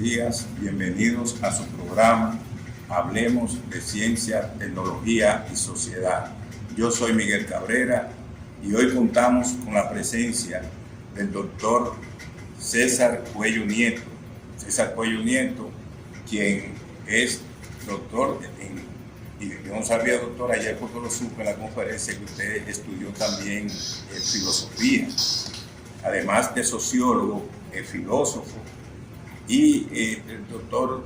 días. Bienvenidos a su programa Hablemos de Ciencia, Tecnología y Sociedad. Yo soy Miguel Cabrera y hoy contamos con la presencia del doctor César Cuello Nieto. César Cuello Nieto, quien es doctor y yo no sabía, doctor, ayer porque lo supe en la conferencia que usted estudió también filosofía, además de sociólogo, filósofo, y el doctor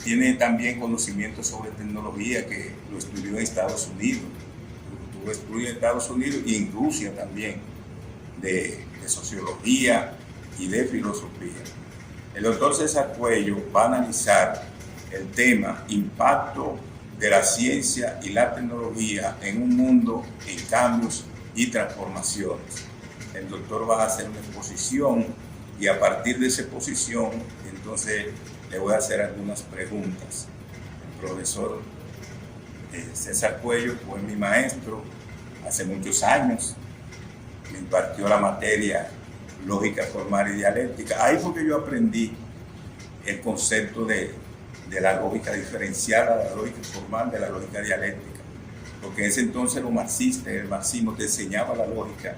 tiene también conocimiento sobre tecnología, que lo estudió en Estados Unidos, tuvo estudios en Estados Unidos y en Rusia también, de sociología y de filosofía. El doctor César Cuello va a analizar el tema impacto de la ciencia y la tecnología en un mundo en cambios y transformaciones. El doctor va a hacer una exposición y a partir de esa exposición, entonces le voy a hacer algunas preguntas. El profesor César Cuello fue mi maestro hace muchos años, me impartió la materia lógica formal y dialéctica. Ahí fue que yo aprendí el concepto de la lógica diferenciada, la lógica formal de la lógica dialéctica, porque en ese entonces los marxistas, el marxismo te enseñaba la lógica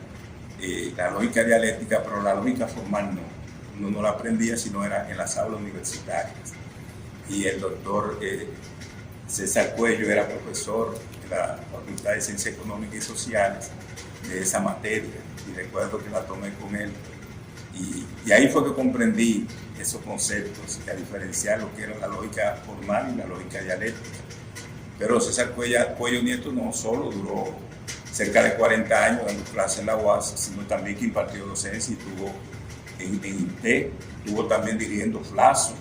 dialéctica, pero la lógica formal no. Uno no la aprendía sino era en las aulas universitarias. Y el doctor César Cuello era profesor de la Facultad de Ciencias Económicas y Sociales de esa materia, y recuerdo que la tomé con él. Y ahí fue que comprendí esos conceptos, a diferenciar lo que era la lógica formal y la lógica dialéctica. Pero César Cuello Nieto no solo duró cerca de 40 años dando clases en la UAS, sino también que impartió docencia y tuvo en INTEC, estuvo también dirigiendo FLASO.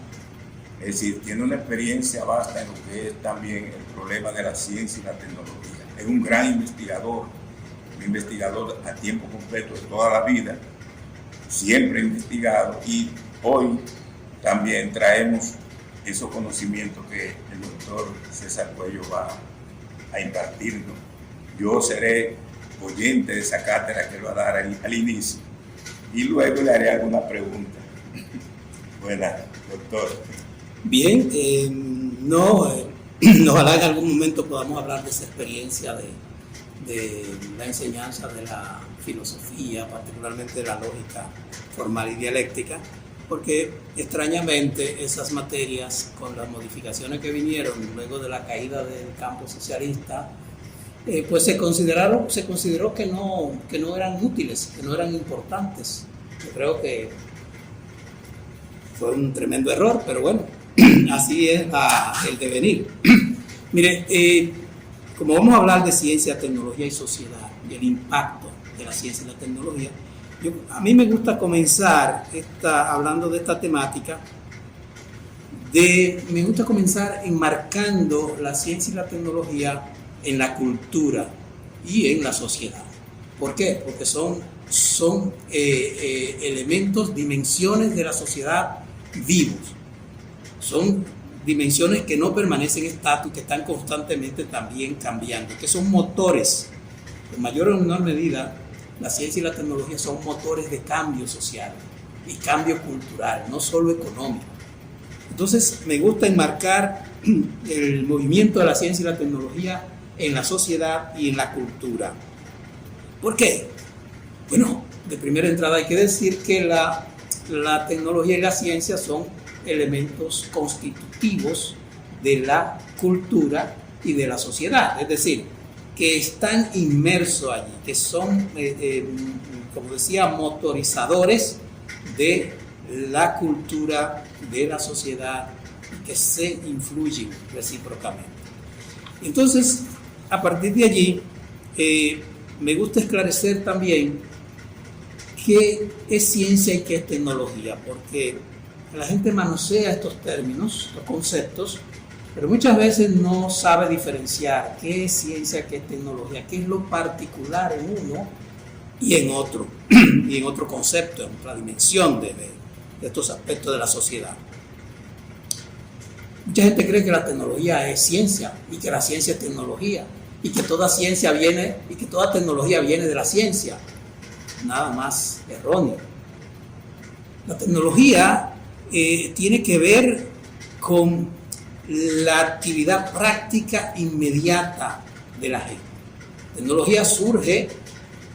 Es decir, tiene una experiencia vasta en lo que es también el problema de la ciencia y la tecnología. Es un gran investigador, un investigador a tiempo completo de toda la vida, siempre investigado, y hoy también traemos esos conocimientos que el doctor César Cuello va a impartirnos. Yo seré oyente de esa cátedra que él va a dar al inicio y luego le haré alguna pregunta. Buenas, doctor. Bien, ojalá en algún momento podamos hablar de esa experiencia de la enseñanza de la filosofía, particularmente de la lógica formal y dialéctica, porque extrañamente esas materias, con las modificaciones que vinieron luego de la caída del campo socialista, pues se consideró que no eran útiles, que no eran importantes. Yo creo que fue un tremendo error, pero bueno, así es el devenir. Mire, como vamos a hablar de ciencia, tecnología y sociedad, y el impacto de la ciencia y la tecnología, a mí me gusta comenzar hablando de esta temática, me gusta comenzar enmarcando la ciencia y la tecnología en la cultura y en la sociedad. ¿Por qué? Porque son elementos, dimensiones de la sociedad vivos. Son dimensiones que no permanecen estáticas, que están constantemente también cambiando, que son motores. En mayor o menor medida, la ciencia y la tecnología son motores de cambio social y cambio cultural, no solo económico. Entonces, me gusta enmarcar el movimiento de la ciencia y la tecnología en la sociedad y en la cultura. ¿Por qué? Bueno, de primera entrada hay que decir que la tecnología y la ciencia son elementos constitutivos de la cultura y de la sociedad, es decir, que están inmersos allí, que son, como decía, motorizadores de la cultura, de la sociedad, que se influyen recíprocamente. Entonces, a partir de allí, me gusta esclarecer también qué es ciencia y qué es tecnología, porque la gente manosea estos términos, estos conceptos, pero muchas veces no sabe diferenciar qué es ciencia, qué es tecnología, qué es lo particular en uno y en otro concepto, en otra dimensión de estos aspectos de la sociedad. Mucha gente cree que la tecnología es ciencia y que la ciencia es tecnología y que toda ciencia viene y que toda tecnología viene de la ciencia. Nada más erróneo. La tecnología tiene que ver con la actividad práctica inmediata de la gente. La tecnología surge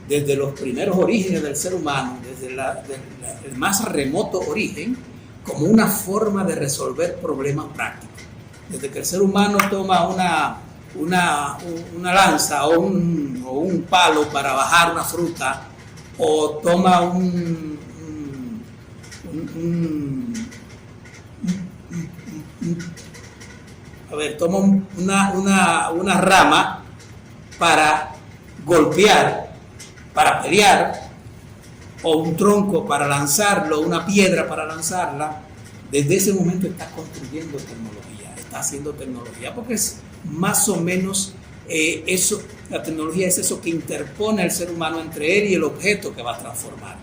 desde los primeros orígenes del ser humano, desde el más remoto origen, como una forma de resolver problemas prácticos. Desde que el ser humano toma una lanza o un palo para bajar una fruta, o toma una rama para golpear, para pelear, o un tronco para lanzarlo, una piedra para lanzarla. Desde ese momento está construyendo tecnología, está haciendo tecnología, porque es más o menos eso. La tecnología es eso que interpone al ser humano entre él y el objeto que va a transformar.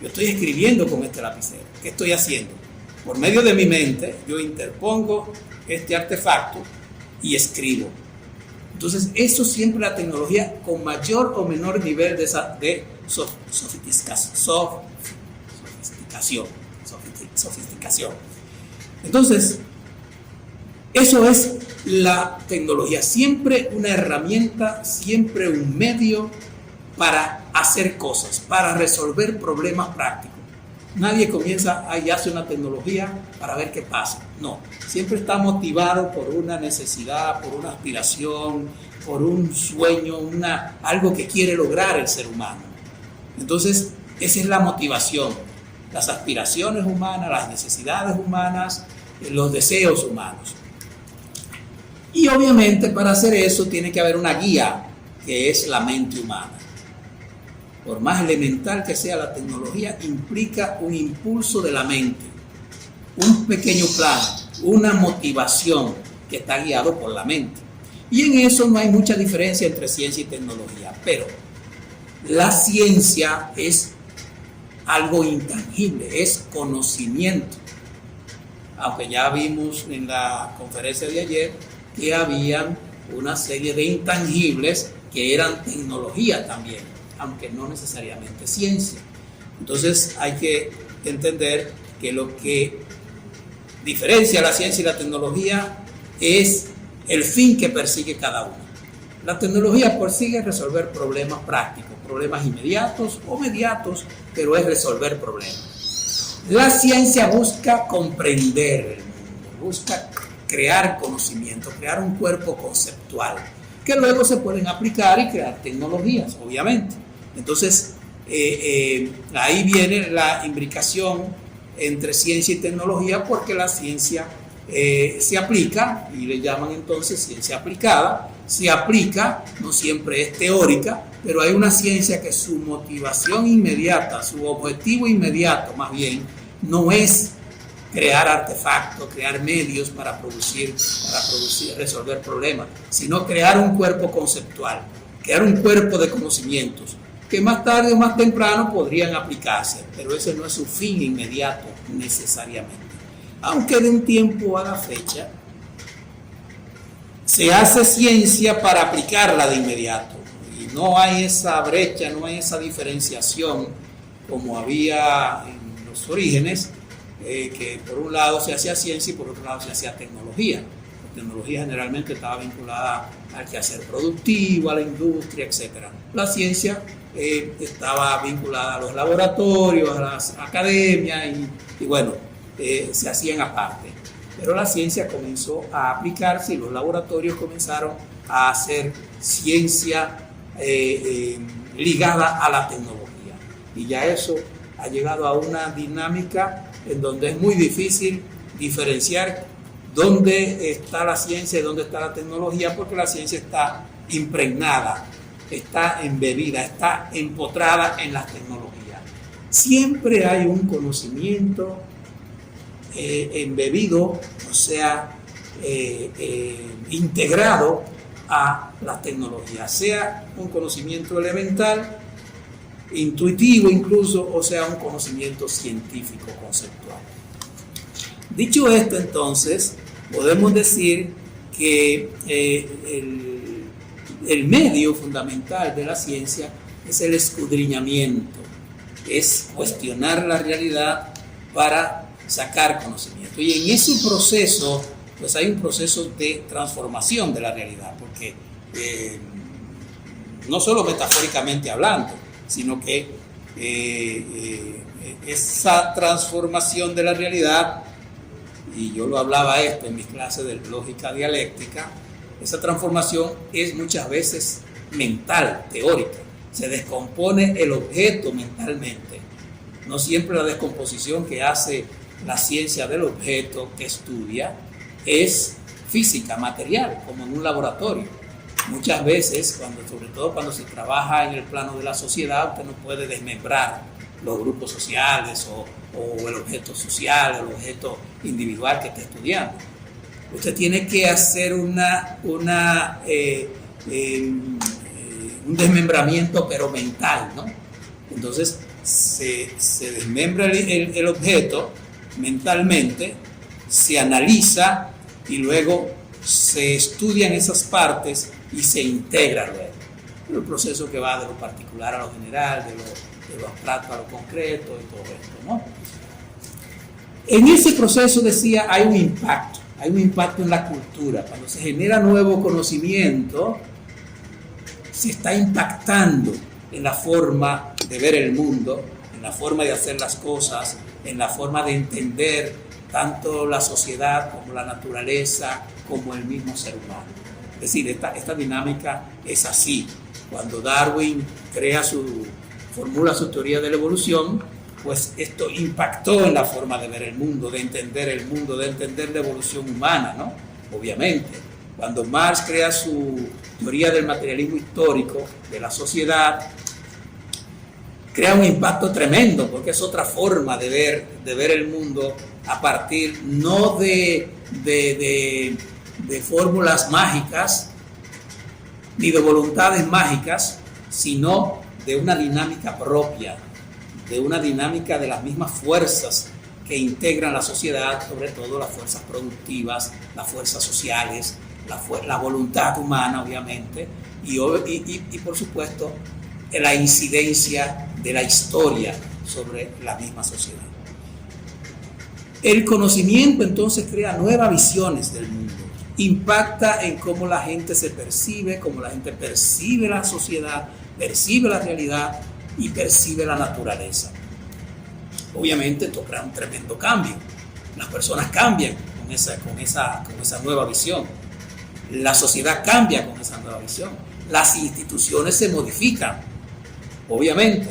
Yo estoy escribiendo con este lapicero. ¿Qué estoy haciendo? Por medio de mi mente, yo interpongo este artefacto y escribo. Entonces, eso siempre la tecnología con mayor o menor nivel de sofisticación. Entonces, eso es la tecnología. Siempre una herramienta, siempre un medio para hacer cosas, para resolver problemas prácticos. Nadie comienza y hace una tecnología para ver qué pasa. No, siempre está motivado por una necesidad, por una aspiración, por un sueño, algo que quiere lograr el ser humano. Entonces, esa es la motivación. Las aspiraciones humanas, las necesidades humanas, los deseos humanos. Y obviamente para hacer eso tiene que haber una guía, que es la mente humana. Por más elemental que sea la tecnología, implica un impulso de la mente, un pequeño plan, una motivación que está guiado por la mente. Y en eso no hay mucha diferencia entre ciencia y tecnología, pero la ciencia es algo intangible, es conocimiento. Aunque ya vimos en la conferencia de ayer que habían una serie de intangibles que eran tecnología también, aunque no necesariamente ciencia. Entonces hay que entender que lo que diferencia la ciencia y la tecnología es el fin que persigue cada uno. La tecnología persigue resolver problemas prácticos, problemas inmediatos o mediatos, pero es resolver problemas. La ciencia busca comprender el mundo, busca crear conocimiento, crear un cuerpo conceptual, que luego se pueden aplicar y crear tecnologías, obviamente. Entonces, ahí viene la imbricación entre ciencia y tecnología, porque la ciencia se aplica, y le llaman entonces ciencia aplicada. Se aplica, no siempre es teórica, pero hay una ciencia que su motivación inmediata, su objetivo inmediato más bien, no es crear artefactos, crear medios para producir, resolver problemas, sino crear un cuerpo conceptual, crear un cuerpo de conocimientos, que más tarde o más temprano podrían aplicarse, pero ese no es su fin inmediato necesariamente. Aunque de un tiempo a la fecha se hace ciencia para aplicarla de inmediato, y no hay esa brecha, no hay esa diferenciación como había en los orígenes, que por un lado se hacía ciencia y por otro lado se hacía tecnología. La tecnología generalmente estaba vinculada al quehacer productivo, a la industria, etc. La ciencia estaba vinculada a los laboratorios, a las academias y bueno, se hacían aparte. Pero la ciencia comenzó a aplicarse y los laboratorios comenzaron a hacer ciencia ligada a la tecnología. Y ya eso ha llegado a una dinámica en donde es muy difícil diferenciar dónde está la ciencia y dónde está la tecnología, porque la ciencia está impregnada, está embebida, está empotrada en las tecnologías. Siempre hay un conocimiento embebido, o sea, integrado a las tecnologías, sea un conocimiento elemental, intuitivo incluso, o sea un conocimiento científico conceptual. Dicho esto, entonces, podemos decir que el medio fundamental de la ciencia es el escudriñamiento, es cuestionar la realidad para sacar conocimiento. Y en ese proceso, pues hay un proceso de transformación de la realidad, porque no solo metafóricamente hablando, sino que esa transformación de la realidad, y yo lo hablaba esto en mis clases de lógica dialéctica, esa transformación es muchas veces mental, teórica. Se descompone el objeto mentalmente. No siempre la descomposición que hace la ciencia del objeto que estudia es física, material, como en un laboratorio. Muchas veces, sobre todo cuando se trabaja en el plano de la sociedad, usted no puede desmembrar los grupos sociales o el objeto social, el objeto individual que está estudiando. Usted tiene que hacer un desmembramiento, pero mental, ¿no? Entonces se desmembra el objeto mentalmente, se analiza y luego se estudian esas partes y se integra luego. El proceso que va de lo particular a lo general, de lo abstracto a lo concreto y todo esto, ¿no? En ese proceso, decía, hay un impacto en la cultura. Cuando se genera nuevo conocimiento, se está impactando en la forma de ver el mundo, en la forma de hacer las cosas, en la forma de entender tanto la sociedad como la naturaleza, como el mismo ser humano. Es decir, esta dinámica es así. Cuando Darwin formula su teoría de la evolución, pues esto impactó en la forma de ver el mundo, de entender el mundo, de entender la evolución humana, ¿no? Obviamente. Cuando Marx crea su teoría del materialismo histórico de la sociedad, crea un impacto tremendo, porque es otra forma de ver el mundo a partir no de fórmulas mágicas ni de voluntades mágicas, sino de una dinámica propia, de una dinámica de las mismas fuerzas que integran la sociedad, sobre todo las fuerzas productivas, las fuerzas sociales, la voluntad humana, obviamente, y por supuesto la incidencia de la historia sobre la misma sociedad. El conocimiento entonces crea nuevas visiones del mundo, impacta en cómo la gente se percibe, cómo la gente percibe la sociedad, percibe la realidad y percibe la naturaleza. Obviamente esto crea un tremendo cambio. Las personas cambian con esa nueva visión. La sociedad cambia con esa nueva visión. Las instituciones se modifican, obviamente.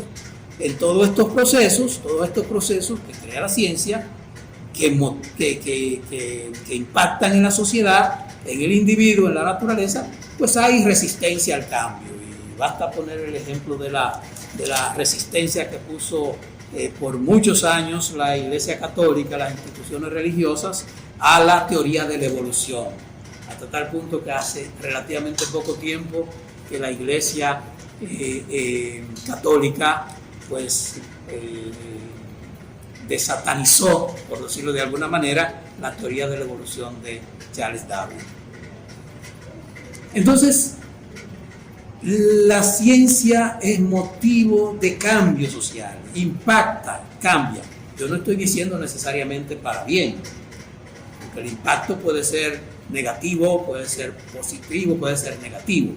En todos estos procesos que crea la ciencia, que impactan en la sociedad, en el individuo, en la naturaleza, pues hay resistencia al cambio. Y basta poner el ejemplo de la resistencia que puso por muchos años la Iglesia Católica, las instituciones religiosas, a la teoría de la evolución, hasta tal punto que hace relativamente poco tiempo que la Iglesia Católica pues desatanizó, por decirlo de alguna manera, la teoría de la evolución de Charles Darwin. Entonces, la ciencia es motivo de cambio social, impacta, cambia. Yo no estoy diciendo necesariamente para bien, porque el impacto puede ser negativo, puede ser positivo, puede ser negativo.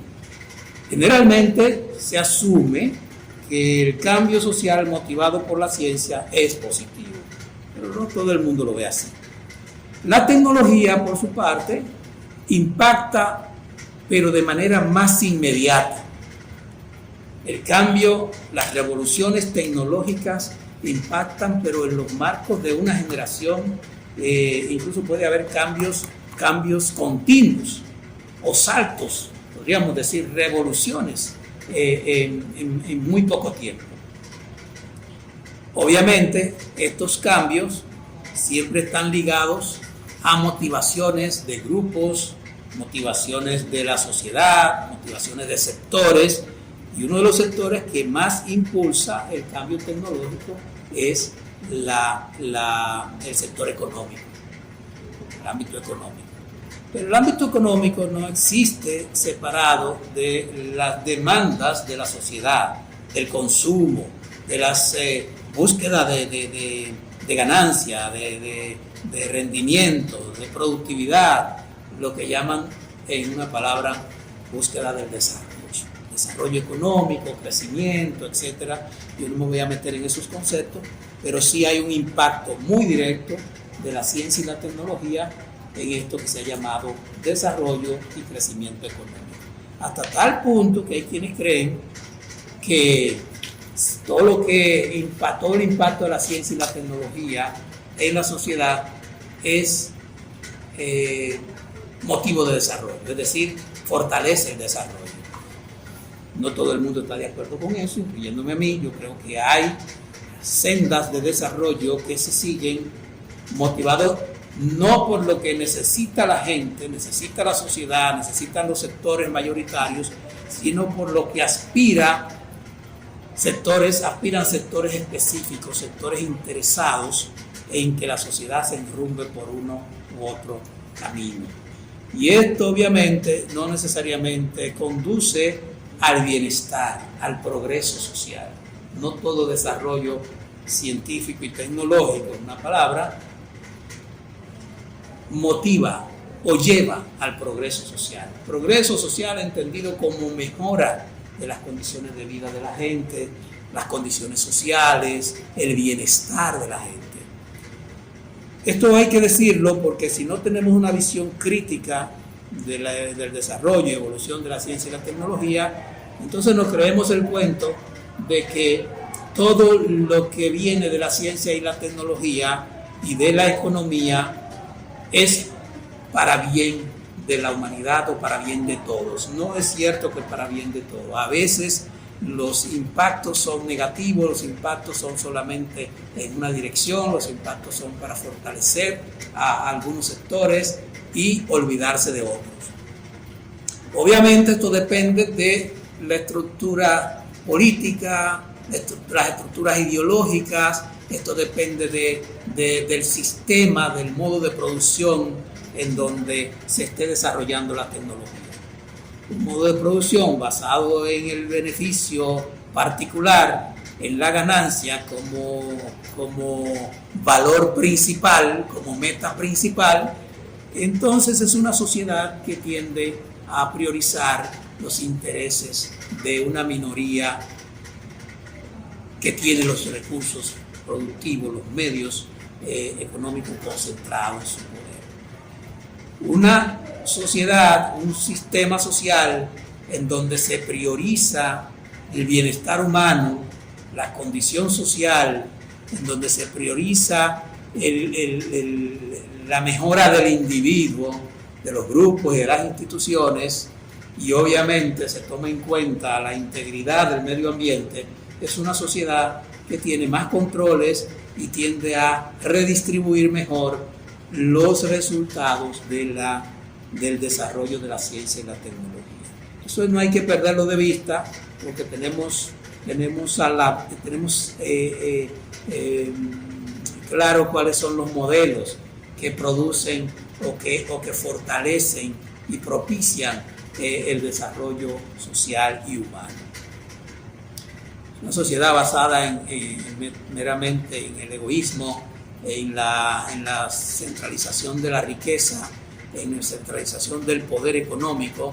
Generalmente se asume que el cambio social motivado por la ciencia es positivo, pero no todo el mundo lo ve así. La tecnología, por su parte, impacta, pero de manera más inmediata. El cambio, las revoluciones tecnológicas impactan, pero en los marcos de una generación, incluso puede haber cambios continuos o saltos, podríamos decir revoluciones en muy poco tiempo. Obviamente, estos cambios siempre están ligados a motivaciones de grupos, motivaciones de la sociedad, motivaciones de sectores, y uno de los sectores que más impulsa el cambio tecnológico es el sector económico, el ámbito económico. Pero el ámbito económico no existe separado de las demandas de la sociedad, del consumo, de las búsquedas de ganancia, de rendimiento, de productividad, lo que llaman en una palabra búsqueda del desarrollo económico, crecimiento, etcétera. Yo no me voy a meter en esos conceptos, pero sí hay un impacto muy directo de la ciencia y la tecnología en esto que se ha llamado desarrollo y crecimiento económico. Hasta tal punto que hay quienes creen que todo el impacto de la ciencia y la tecnología en la sociedad es motivo de desarrollo, es decir, fortalece el desarrollo. No todo el mundo está de acuerdo con eso, incluyéndome a mí. Yo creo que hay sendas de desarrollo que se siguen motivados no por lo que necesita la gente, necesita la sociedad, necesitan los sectores mayoritarios, sino por lo que aspiran sectores específicos, sectores interesados en que la sociedad se enrumbe por uno u otro camino. Y esto obviamente no necesariamente conduce al bienestar, al progreso social. No todo desarrollo científico y tecnológico, en una palabra, motiva o lleva al progreso social. Progreso social entendido como mejora de las condiciones de vida de la gente, las condiciones sociales, el bienestar de la gente. Esto hay que decirlo porque si no tenemos una visión crítica del desarrollo y evolución de la ciencia y la tecnología, entonces nos creemos el cuento de que todo lo que viene de la ciencia y la tecnología y de la economía es para bien de la humanidad o para bien de todos. No es cierto que para bien de todos. A veces los impactos son negativos, los impactos son solamente en una dirección, los impactos son para fortalecer a algunos sectores y olvidarse de otros. Obviamente esto depende de la estructura política, las estructuras ideológicas, esto depende del sistema, del modo de producción en donde se esté desarrollando la tecnología. Un modo de producción basado en el beneficio particular, en la ganancia como valor principal, como meta principal, entonces es una sociedad que tiende a priorizar los intereses de una minoría que tiene los recursos productivos, los medios económicos concentrados en su poder. Una sociedad, un sistema social en donde se prioriza el bienestar humano, la condición social, en donde se prioriza la mejora del individuo, de los grupos y de las instituciones, y obviamente se toma en cuenta la integridad del medio ambiente, es una sociedad que tiene más controles y tiende a redistribuir mejor los resultados del desarrollo de la ciencia y la tecnología. Eso no hay que perderlo de vista, porque tenemos claro cuáles son los modelos que producen o que fortalecen y propician el desarrollo social y humano. Una sociedad basada meramente en el egoísmo, en la centralización de la riqueza, en la centralización del poder económico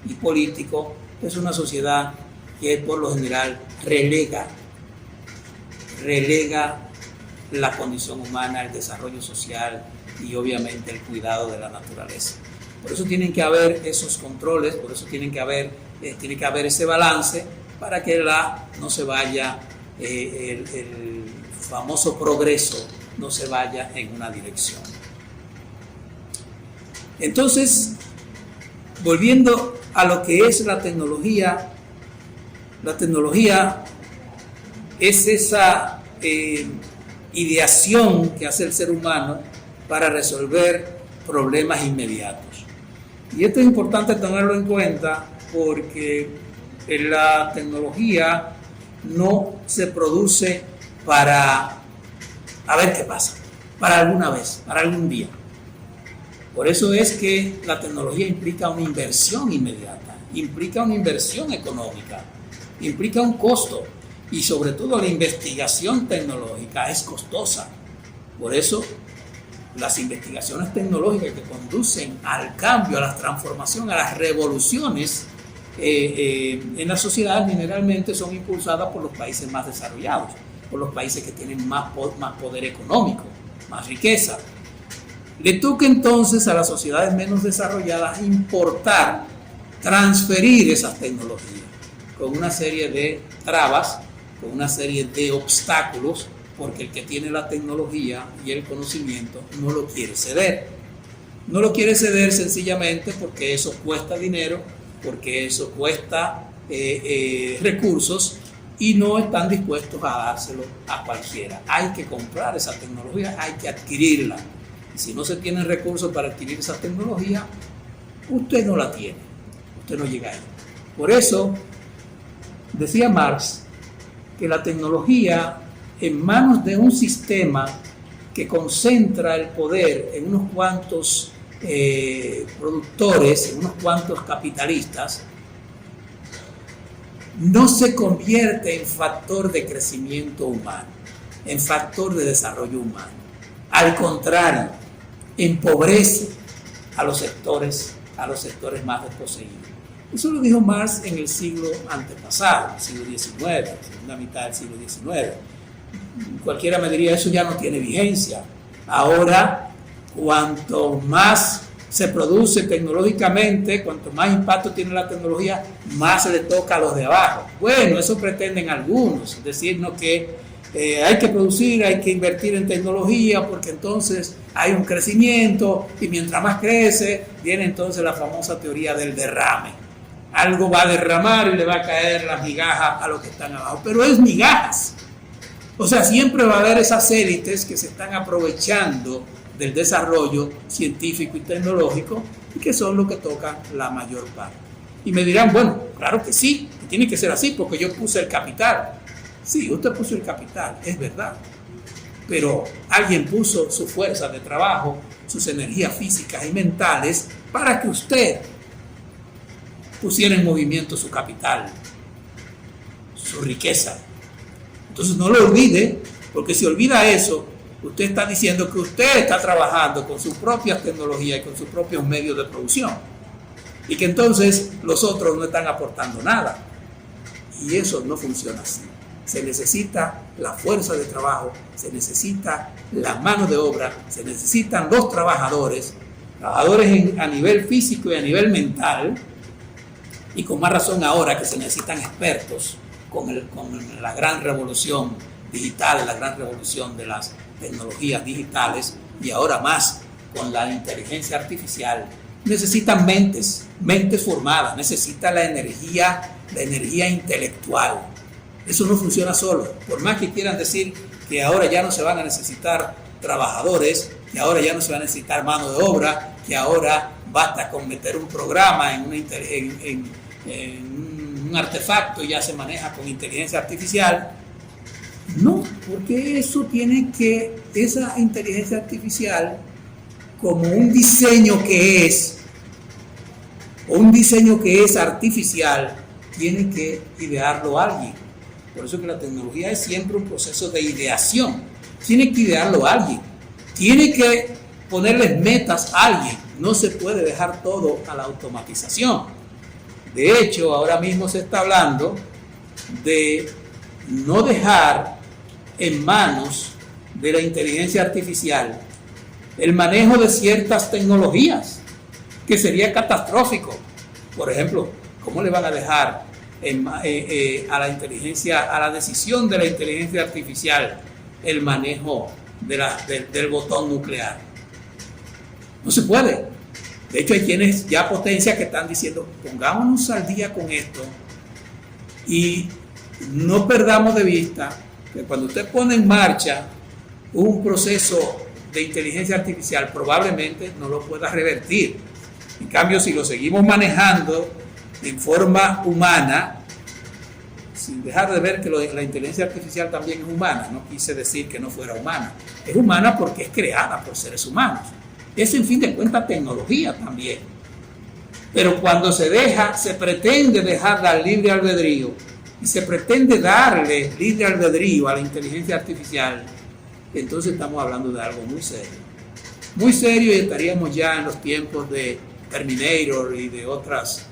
y político, es una sociedad que por lo general relega la condición humana, el desarrollo social y obviamente el cuidado de la naturaleza. Por eso tienen que haber esos controles, por eso tiene que haber ese balance para que no se vaya el famoso progreso, no se vaya en una dirección. Entonces, volviendo a lo que es la tecnología es esa ideación que hace el ser humano para resolver problemas inmediatos. Y esto es importante tenerlo en cuenta porque la tecnología no se produce para a ver qué pasa, para alguna vez, para algún día. Por eso es que la tecnología implica una inversión inmediata, implica una inversión económica, implica un costo y sobre todo la investigación tecnológica es costosa. Por eso, las investigaciones tecnológicas que conducen al cambio, a la transformación, a las revoluciones en la sociedad generalmente son impulsadas por los países más desarrollados, por los países que tienen más poder económico, más riqueza. Le toca entonces a las sociedades menos desarrolladas importar, transferir esas tecnologías con una serie de trabas, con una serie de obstáculos, porque el que tiene la tecnología y el conocimiento no lo quiere ceder. No lo quiere ceder sencillamente porque eso cuesta dinero, porque eso cuesta recursos, y no están dispuestos a dárselo a cualquiera. Hay que comprar esa tecnología, hay que adquirirla. Y si no se tienen recursos para adquirir esa tecnología, usted no la tiene, usted no llega ahí. Por eso, decía Marx, que la tecnología en manos de un sistema que concentra el poder en unos cuantos productores, en unos cuantos capitalistas, no se convierte en factor de crecimiento humano, en factor de desarrollo humano. Al contrario, empobrece a los sectores más desposeídos. Eso lo dijo Marx en el siglo antepasado, el siglo XIX, la segunda mitad del siglo XIX. Cualquiera me diría, eso ya no tiene vigencia. Ahora, cuanto más se produce tecnológicamente, cuanto más impacto tiene la tecnología, más se le toca a los de abajo. Bueno, eso pretenden algunos, decirnos que hay que producir, hay que invertir en tecnología, porque entonces hay un crecimiento, y mientras más crece, viene entonces la famosa teoría del derrame. Algo va a derramar y le va a caer las migajas a los que están abajo, pero es migajas. O sea, siempre va a haber esas élites que se están aprovechando del desarrollo científico y tecnológico, y que son los que tocan la mayor parte. Y me dirán, bueno, claro que sí, que tiene que ser así, porque yo puse el capital. Sí, usted puso el capital, es verdad, pero alguien puso su fuerza de trabajo, sus energías físicas y mentales, para que usted pusiera en movimiento su capital, su riqueza. Entonces no lo olvide, porque si olvida eso, usted está diciendo que usted está trabajando con sus propias tecnologías y con sus propios medios de producción, y que entonces los otros no están aportando nada. Y eso no funciona así. Se necesita la fuerza de trabajo, se necesita la mano de obra, se necesitan los trabajadores a nivel físico y a nivel mental, y con más razón ahora que se necesitan expertos con la gran revolución digital, la gran revolución de las tecnologías digitales, y ahora más con la inteligencia artificial. Necesitan mentes formadas, necesita la energía intelectual. Eso no funciona solo. Por más que quieran decir que ahora ya no se van a necesitar trabajadores, que ahora ya no se va a necesitar mano de obra, que ahora basta con meter un programa en un artefacto y ya se maneja con inteligencia artificial. No, porque esa inteligencia artificial, como un diseño que es artificial, tiene que idearlo alguien. Por eso que la tecnología es siempre un proceso de ideación. Tiene que idearlo alguien. Tiene que ponerles metas a alguien. No se puede dejar todo a la automatización. De hecho, ahora mismo se está hablando de no dejar en manos de la inteligencia artificial el manejo de ciertas tecnologías, que sería catastrófico. Por ejemplo, ¿cómo le van a dejar a la decisión de la inteligencia artificial el manejo del botón nuclear? No se puede. De hecho, hay quienes ya potencias que están diciendo, pongámonos al día con esto y no perdamos de vista que cuando usted pone en marcha un proceso de inteligencia artificial, probablemente no lo pueda revertir. En cambio, si lo seguimos manejando en forma humana, sin dejar de ver que la inteligencia artificial también es humana, no quise decir que no fuera humana, es humana porque es creada por seres humanos, es en fin de cuentas tecnología también, pero cuando se pretende dejarla al libre albedrío, y se pretende darle libre albedrío a la inteligencia artificial, entonces estamos hablando de algo muy serio. Muy serio, y estaríamos ya en los tiempos de Terminator y de otras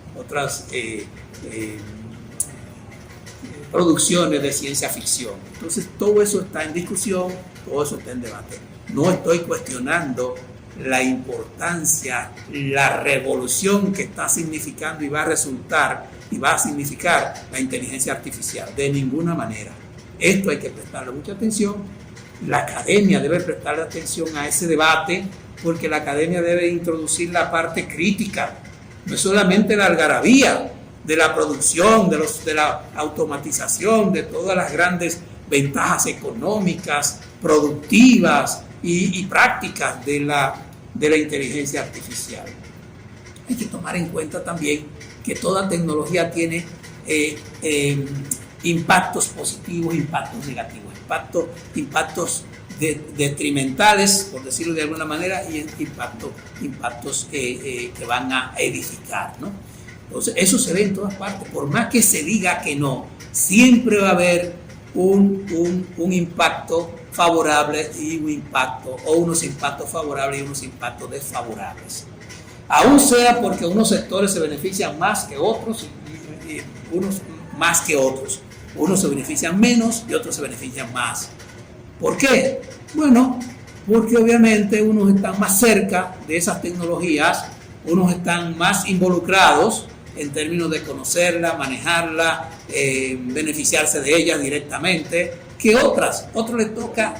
producciones de ciencia ficción. Entonces todo eso está en discusión, todo eso está en debate. No estoy cuestionando la importancia, la revolución que está significando y va a resultar y va a significar la inteligencia artificial, de ninguna manera. Esto hay que prestarle mucha atención. La academia debe prestarle atención a ese debate, porque la academia debe introducir la parte crítica, no es solamente la algarabía de la producción, de la automatización, de todas las grandes ventajas económicas, productivas y prácticas de la inteligencia artificial. Hay que tomar en cuenta también que toda tecnología tiene impactos positivos, impactos negativos, impactos detrimentales, por decirlo de alguna manera, y impactos que van a edificar, ¿no? Entonces, eso se ve en todas partes. Por más que se diga que no, siempre va a haber un impacto favorable y unos impactos favorables y unos impactos desfavorables. Aún sea porque unos sectores se benefician más que otros y unos más que otros. Unos se benefician menos y otros se benefician más. ¿Por qué? Bueno, porque obviamente unos están más cerca de esas tecnologías, unos están más involucrados en términos de conocerla, manejarla, beneficiarse de ellas directamente, que otras. Otros les toca,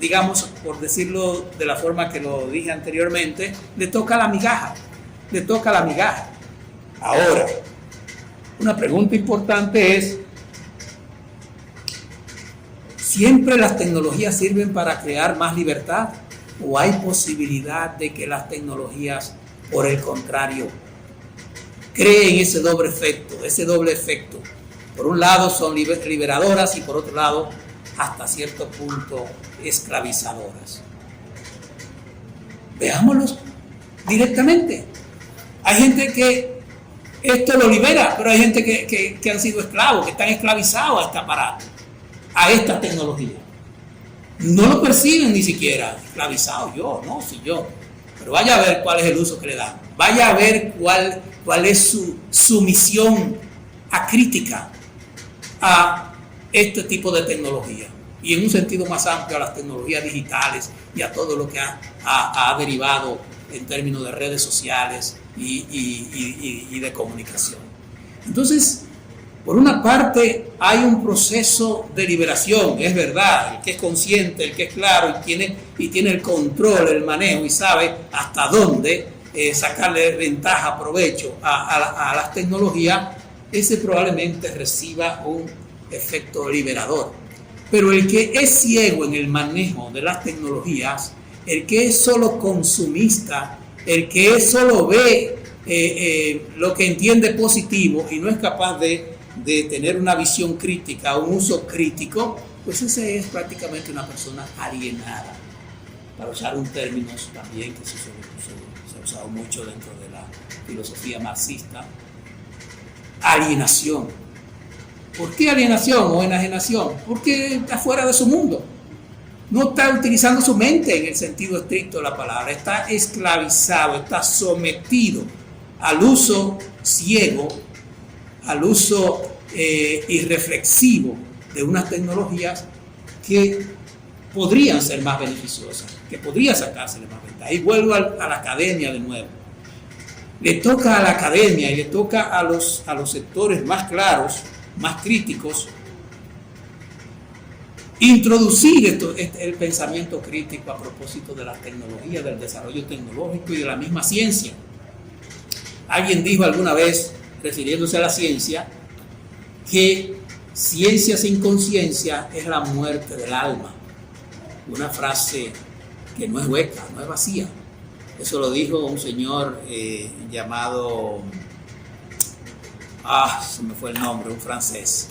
digamos, por decirlo de la forma que lo dije anteriormente, le toca la migaja. Ahora, una pregunta importante es: ¿siempre las tecnologías sirven para crear más libertad? ¿O hay posibilidad de que las tecnologías, por el contrario, creen ese doble efecto? Por un lado son liberadoras y por otro lado, hasta cierto punto, esclavizadoras. Veámoslos directamente. Hay gente que esto lo libera, pero hay gente que han sido esclavos, que están esclavizados a este aparato, a esta tecnología. No lo perciben ni siquiera esclavizado. Yo. Pero vaya a ver cuál es el uso que le dan. Vaya a ver cuál es su sumisión acrítica a este tipo de tecnología. Y en un sentido más amplio a las tecnologías digitales y a todo lo que ha derivado en términos de redes sociales y de comunicación. Entonces, por una parte, hay un proceso de liberación, es verdad, el que es consciente, el que es claro y tiene el control, el manejo y sabe hasta dónde sacarle ventaja, provecho a las tecnologías, ese probablemente reciba un efecto liberador. Pero el que es ciego en el manejo de las tecnologías, el que es solo consumista, el que solo ve lo que entiende positivo y no es capaz de tener una visión crítica, un uso crítico, pues ese es prácticamente una persona alienada, para usar un término también que se ha usado mucho dentro de la filosofía marxista: alienación. ¿Por qué alienación o enajenación? Porque está fuera de su mundo, no está utilizando su mente en el sentido estricto de la palabra, está esclavizado, está sometido al uso ciego, al uso irreflexivo de unas tecnologías que podrían ser más beneficiosas, que podría sacársele más ventaja. Y vuelvo a la academia de nuevo. Le toca a la academia y le toca a los sectores más claros, más críticos, introducir el pensamiento crítico a propósito de la tecnología, del desarrollo tecnológico y de la misma ciencia. Alguien dijo alguna vez, refiriéndose a la ciencia, que ciencia sin conciencia es la muerte del alma. Una frase que no es hueca, no es vacía. Eso lo dijo un señor llamado, se me fue el nombre, un francés.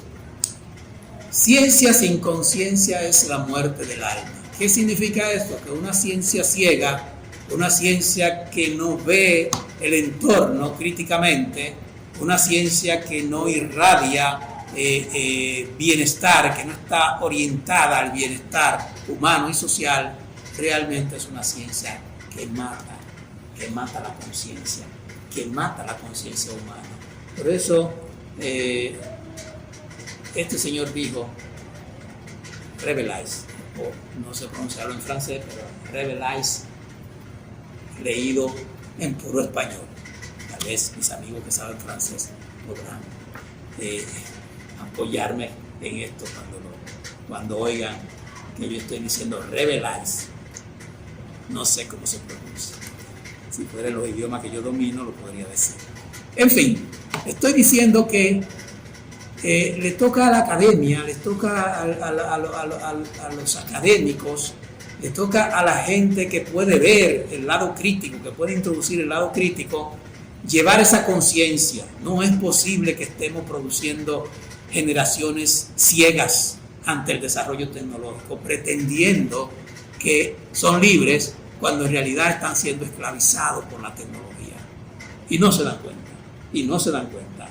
Ciencia sin conciencia es la muerte del alma. ¿Qué significa esto? Que una ciencia ciega, una ciencia que no ve el entorno críticamente, una ciencia que no irradia bienestar, que no está orientada al bienestar humano y social, realmente es una ciencia que mata la conciencia, que mata la conciencia humana. Por eso, este señor dijo, reveláis, o no sé pronunciarlo en francés, pero reveláis, leído en puro español. Tal vez mis amigos que saben francés podrán apoyarme en esto cuando oigan que yo estoy diciendo reveláis. No sé cómo se pronuncia. Si fuera los idiomas que yo domino, lo podría decir. En fin, estoy diciendo que le toca a la academia, le toca a los académicos, le toca a la gente que puede ver el lado crítico, que puede introducir el lado crítico, llevar esa conciencia. No es posible que estemos produciendo generaciones ciegas ante el desarrollo tecnológico, pretendiendo que son libres cuando en realidad están siendo esclavizados por la tecnología. Y no se dan cuenta.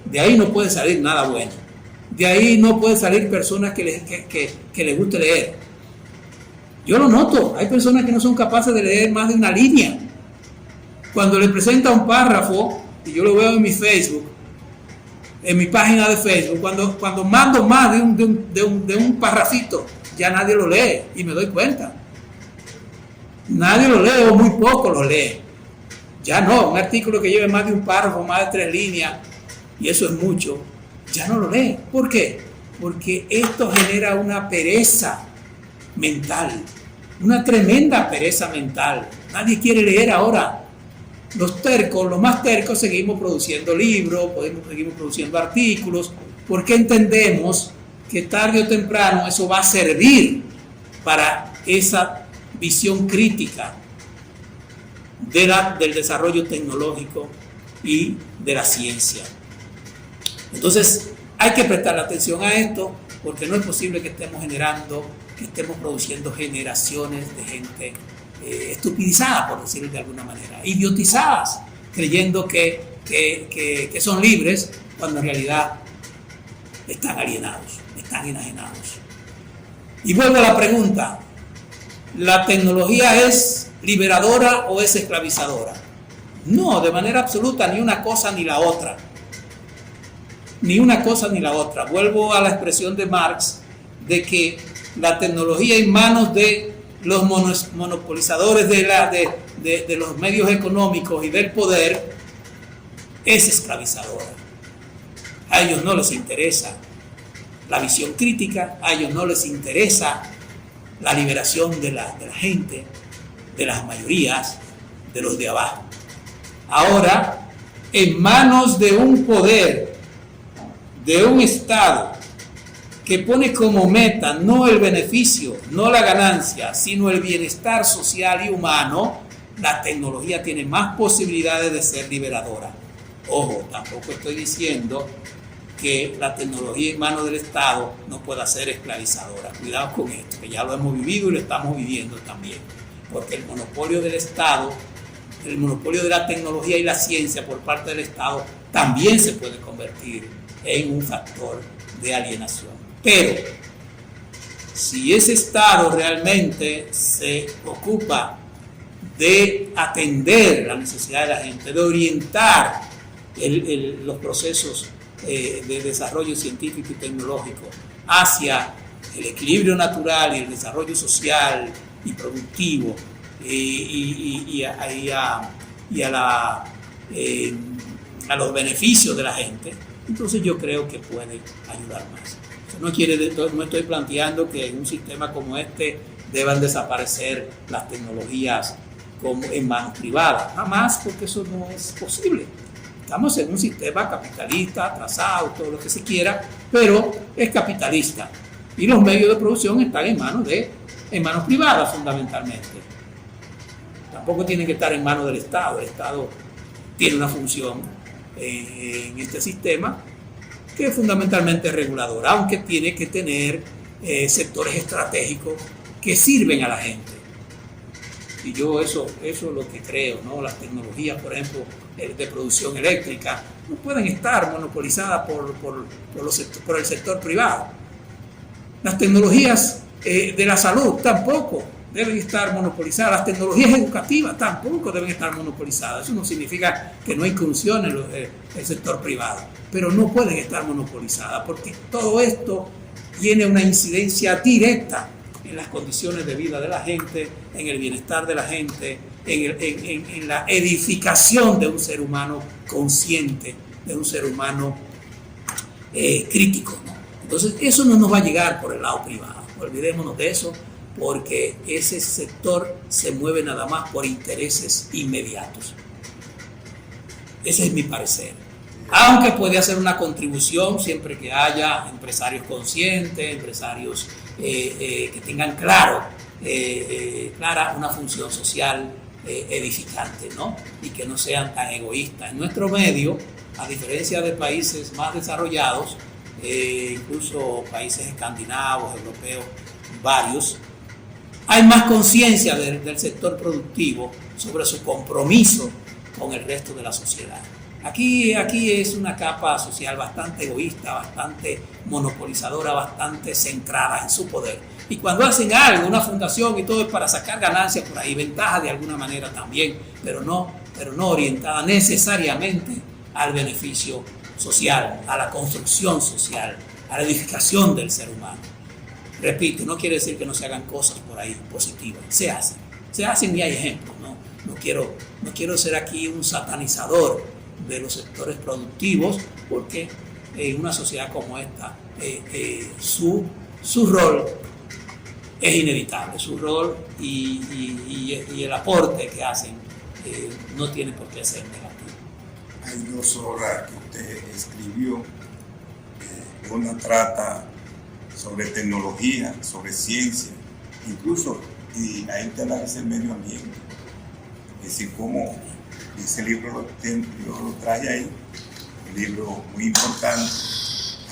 De ahí no puede salir nada bueno. De ahí no puede salir personas que les guste leer. Yo lo noto, hay personas que no son capaces de leer más de una línea. Cuando le presenta un párrafo, y yo lo veo en mi Facebook, en mi página de Facebook, cuando mando más de un parrafito, ya nadie lo lee y me doy cuenta. Nadie lo lee o muy poco lo lee. Ya no, un artículo que lleve más de un párrafo, más de 3 líneas, y eso es mucho, ya no lo lee. ¿Por qué? Porque esto genera una pereza mental, una tremenda pereza mental. Nadie quiere leer ahora. Los tercos, los más tercos, seguimos produciendo libros, seguimos produciendo artículos, porque entendemos que tarde o temprano eso va a servir para esa visión crítica del desarrollo tecnológico y de la ciencia. Entonces, hay que prestar atención a esto, porque no es posible que estemos produciendo generaciones de gente estupidizada, por decirlo de alguna manera, idiotizadas, creyendo que son libres, cuando en realidad están alienados, están enajenados. Y vuelvo a la pregunta, ¿la tecnología es liberadora o es esclavizadora? No, de manera absoluta, ni una cosa ni la otra. Ni una cosa ni la otra. Vuelvo a la expresión de Marx de que la tecnología en manos de los monopolizadores de los medios económicos y del poder es esclavizadora. A ellos no les interesa la visión crítica, a ellos no les interesa la liberación de la gente, de las mayorías, de los de abajo. Ahora, en manos de un poder, de un Estado que pone como meta no el beneficio, no la ganancia, sino el bienestar social y humano, la tecnología tiene más posibilidades de ser liberadora. Ojo, tampoco estoy diciendo que la tecnología en manos del Estado no pueda ser esclavizadora. Cuidado con esto, que ya lo hemos vivido y lo estamos viviendo también. Porque el monopolio del Estado, el monopolio de la tecnología y la ciencia por parte del Estado también se puede convertir en un factor de alienación. Pero si ese Estado realmente se ocupa de atender la necesidad de la gente, de orientar los procesos de desarrollo científico y tecnológico hacia el equilibrio natural y el desarrollo social y productivo a los beneficios de la gente, entonces yo creo que puede ayudar más. No estoy planteando que en un sistema como este deban desaparecer las tecnologías en manos privadas, jamás, porque eso no es posible. Estamos en un sistema capitalista, atrasado, todo lo que se quiera, pero es capitalista. Y los medios de producción están en manos privadas fundamentalmente. Tampoco tienen que estar en manos del Estado. El Estado tiene una función en este sistema que es fundamentalmente reguladora, aunque tiene que tener sectores estratégicos que sirven a la gente. Y yo eso es lo que creo, ¿no? Las tecnologías, por ejemplo, de producción eléctrica, no pueden estar monopolizadas por el sector privado. Las tecnologías de la salud tampoco deben estar monopolizadas. Las tecnologías educativas tampoco deben estar monopolizadas. Eso no significa que no incursione el sector privado, pero no pueden estar monopolizadas porque todo esto tiene una incidencia directa en las condiciones de vida de la gente, en el bienestar de la gente, en la edificación de un ser humano consciente, de un ser humano crítico, ¿no? Entonces, eso no nos va a llegar por el lado privado. Olvidémonos de eso, porque ese sector se mueve nada más por intereses inmediatos. Ese es mi parecer. Aunque puede hacer una contribución siempre que haya empresarios conscientes, empresarios que tengan clara una función social edificante, ¿no? Y que no sean tan egoístas. En nuestro medio, a diferencia de países más desarrollados, incluso países escandinavos, europeos, varios, hay más conciencia del sector productivo sobre su compromiso con el resto de la sociedad. Aquí es una capa social bastante egoísta, bastante monopolizadora, bastante centrada en su poder. Y cuando hacen algo, una fundación y todo, es para sacar ganancias por ahí, ventajas de alguna manera también, pero no orientada necesariamente al beneficio social, a la construcción social, a la edificación del ser humano. Repito, no quiere decir que no se hagan cosas por ahí positivas, se hacen y hay ejemplos, ¿no? No quiero ser aquí un satanizador de los sectores productivos, porque en una sociedad como esta su rol es inevitable, su rol y el aporte que hacen no tiene por qué ser negativo. Hay 2 obras que usted escribió, una trata sobre tecnología, sobre ciencia, incluso, y ahí te habla del medio ambiente, es decir, cómo ese libro lo trae ahí, un libro muy importante.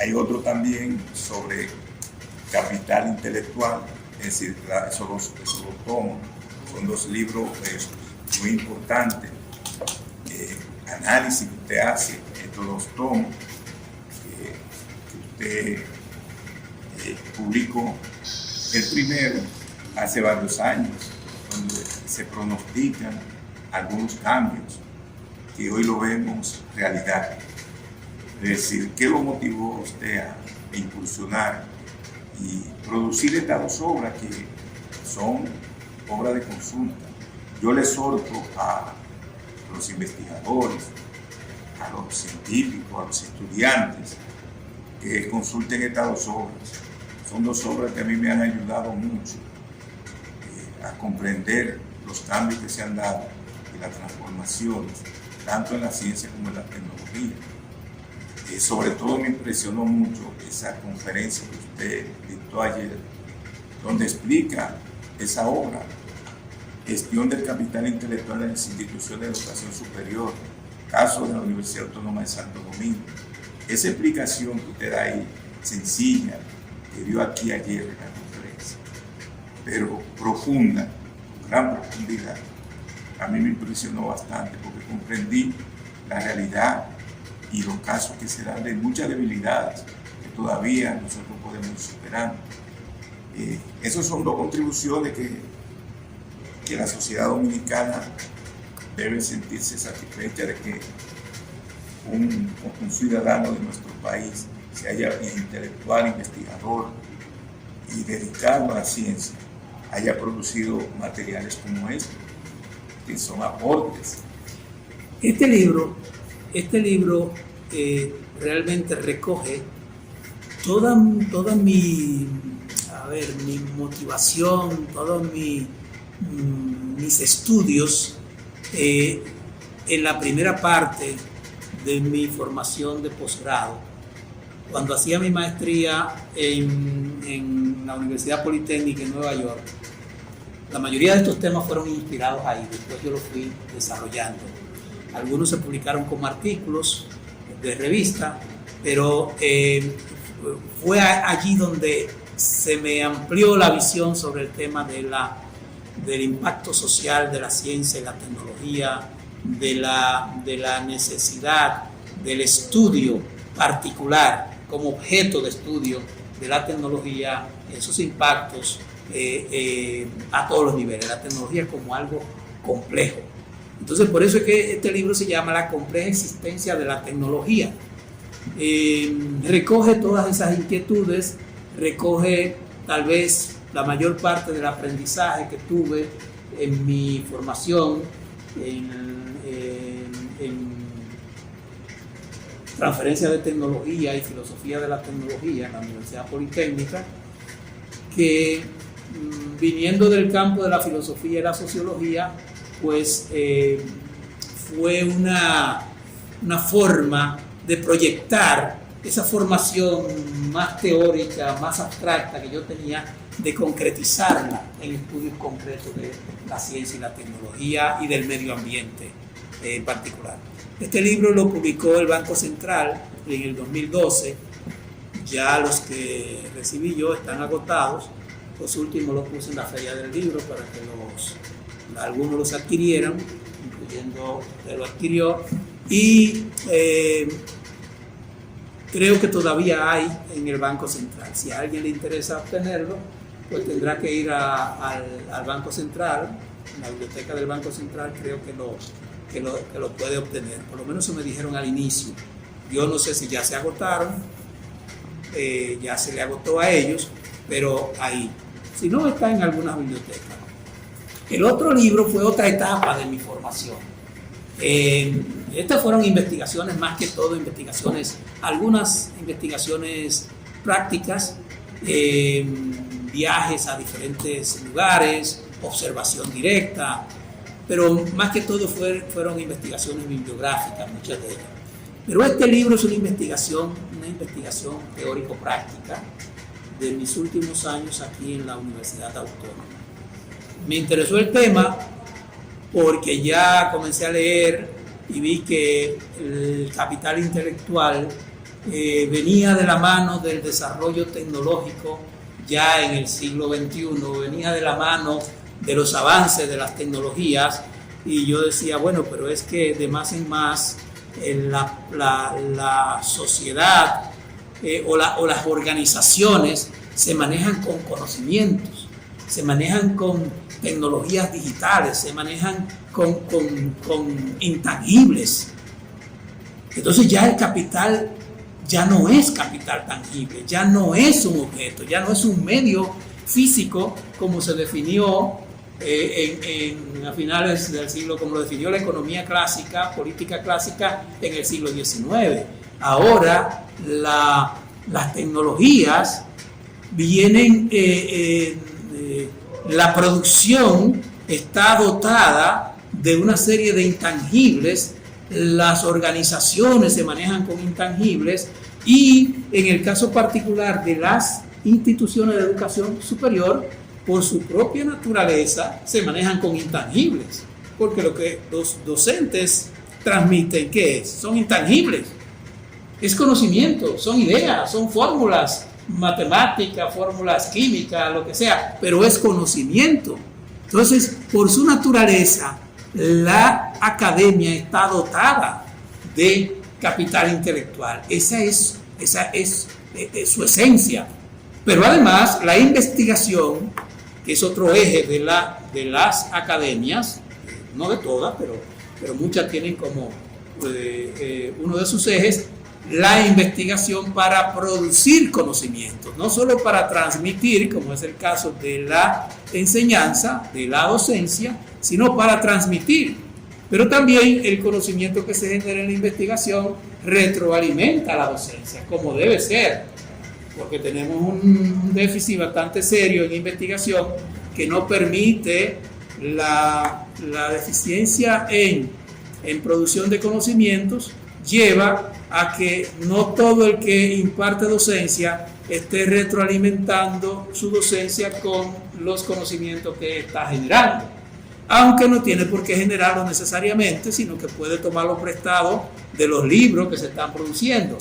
Hay otro también sobre capital intelectual, es decir, esos dos tomos, son 2 libros muy importantes, análisis que usted hace, estos 2 tomos que usted publicó. El primero hace varios años, donde se pronostican algunos cambios que hoy lo vemos realidad. Es decir, ¿qué lo motivó a usted a incursionar y producir estas 2 obras que son obras de consulta? Yo le exhorto a los investigadores, a los científicos, a los estudiantes, que consulten estas 2 obras. Son 2 obras que a mí me han ayudado mucho a comprender los cambios que se han dado y las transformaciones, tanto en la ciencia como en la tecnología. Sobre todo me impresionó mucho esa conferencia que usted dictó ayer, donde explica esa obra, Gestión del Capital Intelectual en las Instituciones de Educación Superior, caso de la Universidad Autónoma de Santo Domingo. Esa explicación que usted da ahí, sencilla, que dio aquí ayer en la conferencia, pero profunda, con gran profundidad, a mí me impresionó bastante porque comprendí la realidad y los casos que se dan de muchas debilidades que todavía nosotros podemos ir superando. Esas son 2 contribuciones que la sociedad dominicana debe sentirse satisfecha de que un ciudadano de nuestro país se haya intelectual, investigador y dedicado a la ciencia, haya producido materiales como estos, que son aportes. Este libro realmente recoge toda mi motivación, todos mis estudios en la primera parte de mi formación de posgrado. Cuando hacía mi maestría en la Universidad Politécnica en Nueva York, la mayoría de estos temas fueron inspirados ahí, después yo los fui desarrollando. Algunos se publicaron como artículos de revista, pero fue allí donde se me amplió la visión sobre el tema de la del impacto social de la ciencia y la tecnología, de la necesidad del estudio particular como objeto de estudio de la tecnología, esos impactos a todos los niveles, la tecnología como algo complejo. Entonces, por eso es que este libro se llama La compleja existencia de la tecnología. Recoge todas esas inquietudes, recoge tal vez la mayor parte del aprendizaje que tuve en mi formación en transferencia de tecnología y filosofía de la tecnología en la Universidad Politécnica, que viniendo del campo de la filosofía y la sociología, pues fue una forma de proyectar esa formación más teórica, más abstracta que yo tenía, de concretizarla en estudios concretos de la ciencia y la tecnología y del medio ambiente en particular. Este libro lo publicó el Banco Central en el 2012. Ya los que recibí yo están agotados. Los últimos los puse en la Feria del Libro para que algunos los adquirieran, incluyendo usted lo adquirió. Y creo que todavía hay en el Banco Central. Si a alguien le interesa obtenerlo, pues tendrá que ir al Banco Central, en la biblioteca del Banco Central. Creo que lo puede obtener. Por lo menos eso me dijeron al inicio. Yo no sé si ya se agotaron, ya se le agotó a ellos, pero ahí. Si no, está en algunas bibliotecas. El otro libro fue otra etapa de mi formación. Estas fueron investigaciones, más que todo investigaciones, algunas investigaciones prácticas, viajes a diferentes lugares, observación directa, pero más que todo fueron investigaciones bibliográficas, muchas de ellas. Pero este libro es una investigación teórico-práctica de mis últimos años aquí en la Universidad Autónoma. Me interesó el tema porque ya comencé a leer y vi que el capital intelectual venía de la mano del desarrollo tecnológico ya en el siglo XXI, venía de la mano de los avances de las tecnologías, y yo decía, bueno, pero es que de más en más la sociedad o las organizaciones se manejan con conocimientos, se manejan con tecnologías digitales, se manejan con intangibles. Entonces ya el capital ya no es capital tangible, ya no es un objeto, ya no es un medio físico como se definió a finales del siglo, como lo definió la economía clásica, política clásica en el siglo XIX. Ahora las tecnologías vienen, la producción está dotada de una serie de intangibles, las organizaciones se manejan con intangibles, y en el caso particular de las instituciones de educación superior, por su propia naturaleza se manejan con intangibles, porque lo que los docentes transmiten, ¿qué es? Son intangibles, es conocimiento, son ideas, son fórmulas matemáticas, fórmulas químicas, lo que sea, pero es conocimiento. Entonces, por su naturaleza, la academia está dotada de capital intelectual. Esa es su esencia. Pero además, la investigación, que es otro eje de las academias, no de todas, pero muchas tienen como uno de sus ejes, la investigación para producir conocimientos, no solo para transmitir, como es el caso de la enseñanza, de la docencia, sino para transmitir. Pero también el conocimiento que se genera en la investigación retroalimenta la docencia, como debe ser, porque tenemos un déficit bastante serio en investigación que no permite la deficiencia en producción de conocimientos, lleva a que no todo el que imparte docencia esté retroalimentando su docencia con los conocimientos que está generando, aunque no tiene por qué generarlo necesariamente, sino que puede tomarlo prestado de los libros que se están produciendo.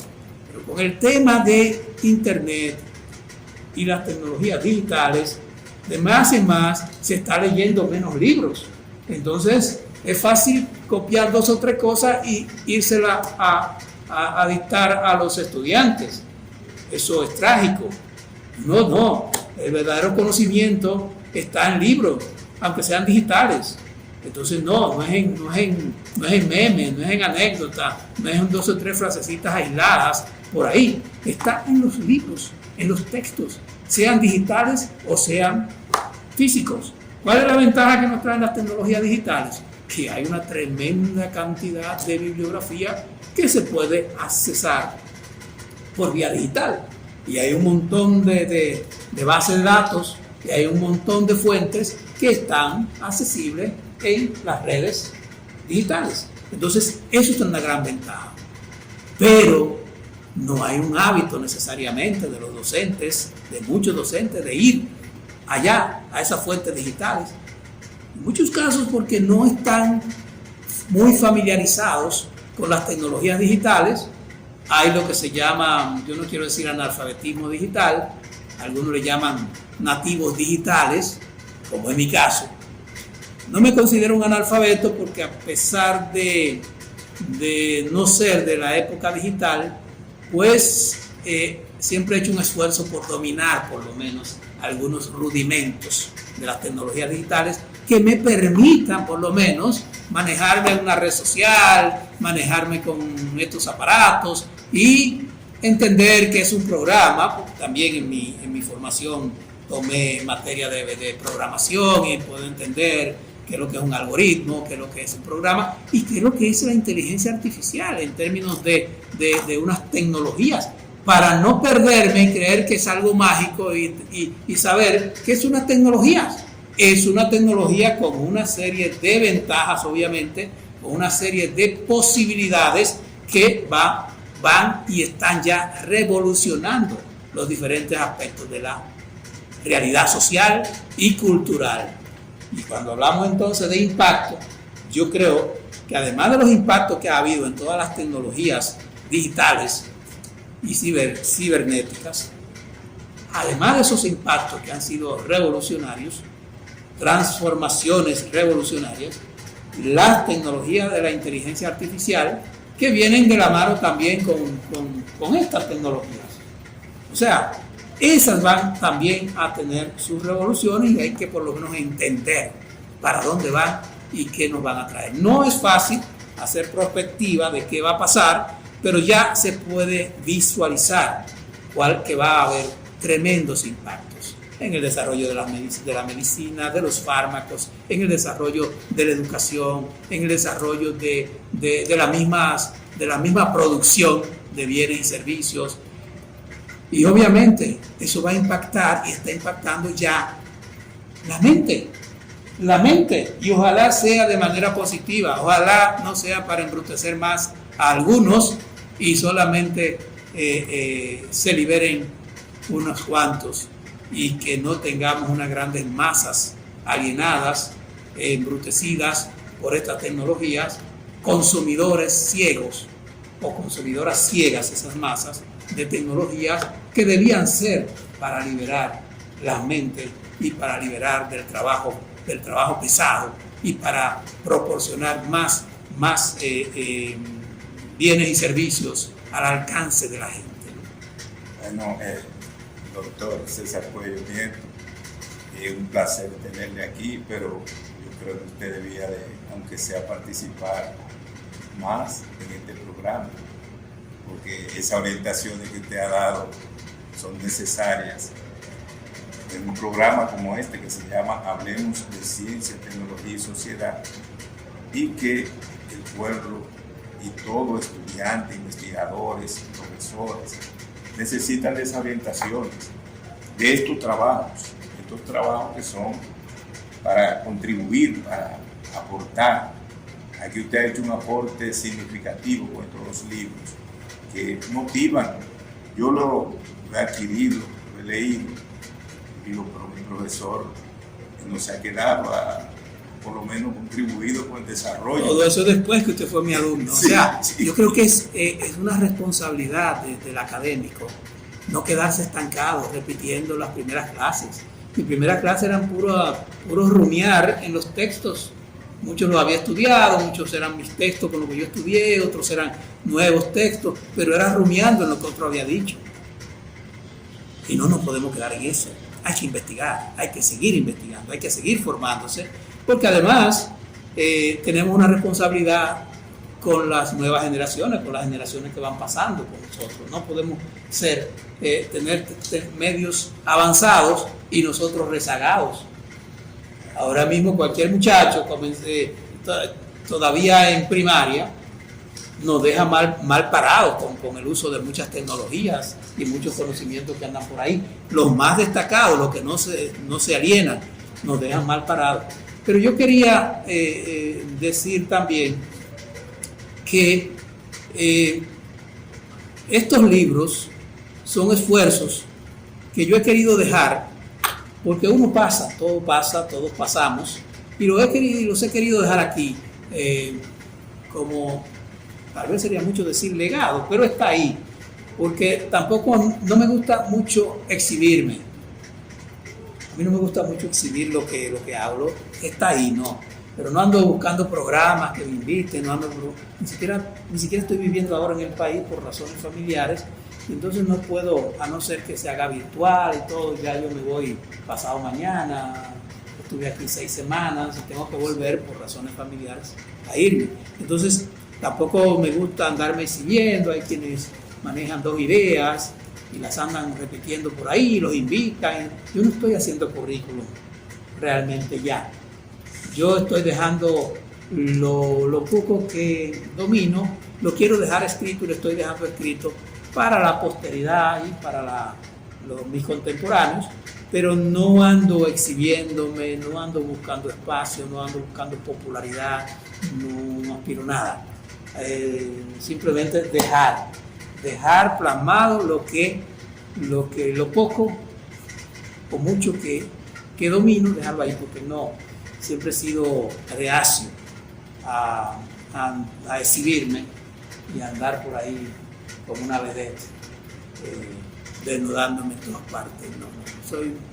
Pero con el tema de Internet y las tecnologías digitales, de más en más se está leyendo menos libros. Entonces es fácil copiar 2 o 3 cosas y írsela a dictar a los estudiantes. Eso es trágico. No, el verdadero conocimiento está en libros, aunque sean digitales. Entonces no es en memes, no es en anécdotas, no es en 2 o 3 frasecitas aisladas por ahí. Está en los libros, en los textos, sean digitales o sean físicos. ¿Cuál es la ventaja que nos traen las tecnologías digitales? Que hay una tremenda cantidad de bibliografía que se puede accesar por vía digital. Y hay un montón de bases de datos y hay un montón de fuentes que están accesibles en las redes digitales. Entonces, eso es una gran ventaja. Pero no hay un hábito necesariamente de los docentes, de muchos docentes, de ir allá a esas fuentes digitales. En muchos casos porque no están muy familiarizados con las tecnologías digitales. Hay lo que se llama, yo no quiero decir analfabetismo digital, algunos le llaman nativos digitales, como en mi caso. No me considero un analfabeto porque a pesar de no ser de la época digital, pues siempre he hecho un esfuerzo por dominar por lo menos algunos rudimentos de las tecnologías digitales que me permitan por lo menos manejarme en una red social, manejarme con estos aparatos y entender que es un programa, porque también en mi formación tomé materia de programación y puedo entender qué es lo que es un algoritmo, qué es lo que es un programa y qué es lo que es la inteligencia artificial en términos de unas tecnologías, para no perderme y creer que es algo mágico y saber que es una tecnología. Es una tecnología con una serie de ventajas, obviamente, con una serie de posibilidades que van y están ya revolucionando los diferentes aspectos de la realidad social y cultural. Y cuando hablamos entonces de impacto, yo creo que además de los impactos que ha habido en todas las tecnologías digitales y cibernéticas, además de esos impactos que han sido revolucionarios, transformaciones revolucionarias, las tecnologías de la inteligencia artificial que vienen de la mano también con estas tecnologías. O sea, esas van también a tener sus revoluciones y hay que por lo menos entender para dónde van y qué nos van a traer. No es fácil hacer prospectiva de qué va a pasar, pero ya se puede visualizar que va a haber tremendos impactos en el desarrollo de la medicina, de los fármacos, en el desarrollo de la educación, en el desarrollo de la misma producción de bienes y servicios. Y obviamente eso va a impactar y está impactando ya la mente, y ojalá sea de manera positiva, ojalá no sea para embrutecer más a algunos y solamente se liberen unos cuantos y que no tengamos unas grandes masas alienadas, embrutecidas por estas tecnologías, consumidores ciegos o consumidoras ciegas, esas masas de tecnologías que debían ser para liberar las mentes y para liberar del trabajo pesado y para proporcionar más bienes y servicios al alcance de la gente. Bueno, doctor César Cuello Nieto, es un placer tenerle aquí, pero yo creo que usted debía de, aunque sea participar más en este programa, porque esas orientaciones que usted ha dado son necesarias en un programa como este que se llama Hablemos de Ciencia, Tecnología y Sociedad, y que el pueblo y todo estudiante, investigadores, profesores necesitan de esas orientaciones, de estos trabajos que son para contribuir, para aportar. Aquí usted ha hecho un aporte significativo con todos los libros que motivan. Yo lo he adquirido, lo he leído, y mi profesor nos ha quedado, por lo menos contribuido con el desarrollo. Todo eso después que usted fue mi alumno. Sí, o sea, sí. Yo creo que es una responsabilidad del académico no quedarse estancado repitiendo las primeras clases. Mi primera clase eran puro rumiar en los textos. Muchos los había estudiado, muchos eran mis textos con los que yo estudié, otros eran nuevos textos, pero era rumiando en lo que otro había dicho. Y no nos podemos quedar en eso. Hay que investigar, hay que seguir investigando, hay que seguir formándose, porque además tenemos una responsabilidad con las nuevas generaciones, con las generaciones que van pasando con nosotros. No podemos tener medios avanzados y nosotros rezagados. Ahora mismo cualquier muchacho todavía en primaria nos deja mal parados con el uso de muchas tecnologías y muchos conocimientos que andan por ahí. Los más destacados, los que no se alienan, nos dejan mal parados. Pero yo quería decir también que estos libros son esfuerzos que yo he querido dejar, porque uno pasa, todos pasamos, y los he querido dejar aquí como, tal vez sería mucho decir legado, pero está ahí, porque tampoco no me gusta mucho exhibirme. A mí no me gusta mucho exhibir lo que hablo, está ahí, no. Pero no ando buscando programas que me inviten, ni siquiera estoy viviendo ahora en el país por razones familiares, y entonces no puedo, a no ser que se haga virtual y todo, ya yo me voy pasado mañana, estuve aquí 6 semanas y tengo que volver por razones familiares a irme. Entonces tampoco me gusta andarme exhibiendo, hay quienes manejan 2 ideas y las andan repitiendo por ahí, los invitan. Yo no estoy haciendo currículum realmente ya. Yo estoy dejando lo poco que domino, lo quiero dejar escrito y lo estoy dejando escrito para la posteridad y para mis contemporáneos, pero no ando exhibiendo,me no ando buscando espacio, no ando buscando popularidad, no aspiro a nada. Simplemente dejar plasmado lo poco o mucho que domino, dejarlo ahí, porque siempre he sido reacio a exhibirme y a andar por ahí como una vedette, desnudándome en todas partes.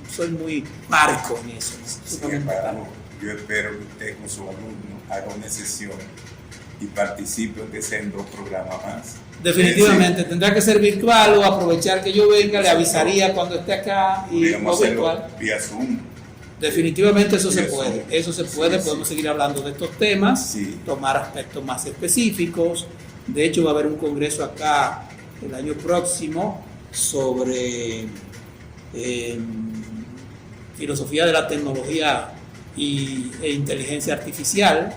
Soy muy parco en eso. Sin embargo, yo espero que usted con su alumno haga una sesión y participe que sea en 2 programas más. Definitivamente, tendrá que ser virtual o aprovechar que yo venga, le avisaría cuando esté acá y no virtual. Vía Zoom. Definitivamente eso se puede, podemos seguir hablando de estos temas, tomar aspectos más específicos. De hecho, va a haber un congreso acá el año próximo sobre filosofía de la tecnología e inteligencia artificial,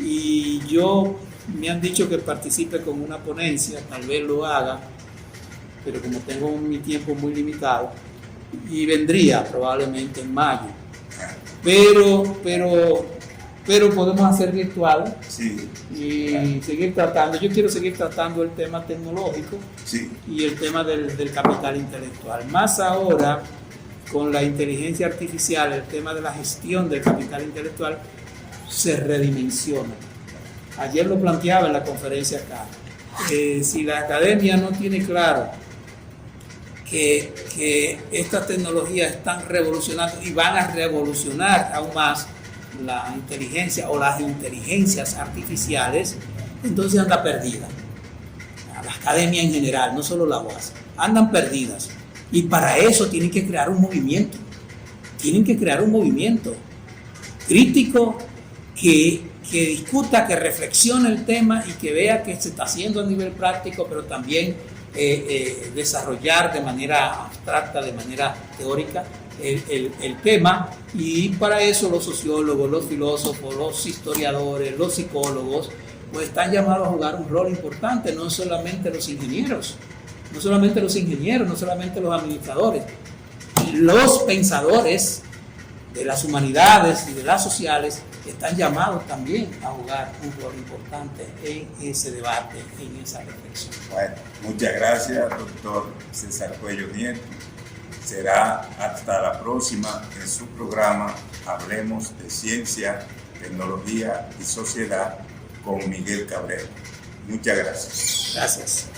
y me han dicho que participe con una ponencia, tal vez lo haga, pero como tengo mi tiempo muy limitado, y vendría probablemente en mayo, pero podemos hacer virtual y seguir tratando. Yo quiero seguir tratando el tema tecnológico y el tema del capital intelectual. Más ahora, con la inteligencia artificial, el tema de la gestión del capital intelectual se redimensiona. Ayer lo planteaba en la conferencia acá. Si la academia no tiene claro que estas tecnologías están revolucionando y van a revolucionar aún más la inteligencia o las inteligencias artificiales, entonces anda perdida. La academia en general, no solo la UAS, andan perdidas. Y para eso tienen que crear un movimiento. Tienen que crear un movimiento crítico que discuta, que reflexione el tema y que vea que se está haciendo a nivel práctico, pero también desarrollar de manera abstracta, de manera teórica el tema. Y para eso los sociólogos, los filósofos, los historiadores, los psicólogos, pues están llamados a jugar un rol importante, no solamente los ingenieros, no solamente los administradores, los pensadores de las humanidades y de las sociales están llamados también a jugar un rol importante en ese debate, en esa reflexión. Bueno, muchas gracias, doctor César Cuello Nieto. Será hasta la próxima en su programa Hablemos de Ciencia, Tecnología y Sociedad con Miguel Cabrera. Muchas gracias. Gracias.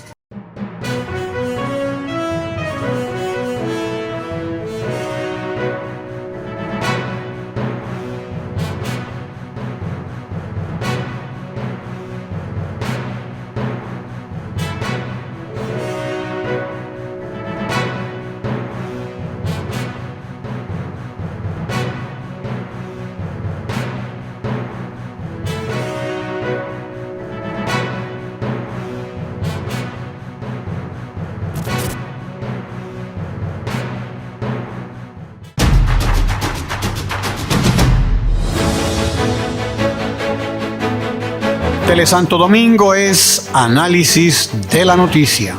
Telesanto Domingo es análisis de la noticia.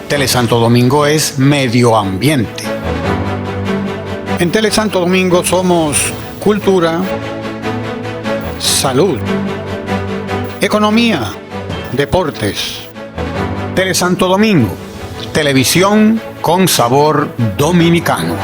Telesanto Domingo es medio ambiente. En Telesanto Domingo somos cultura, salud, economía, deportes. Telesanto Domingo, televisión con sabor dominicano.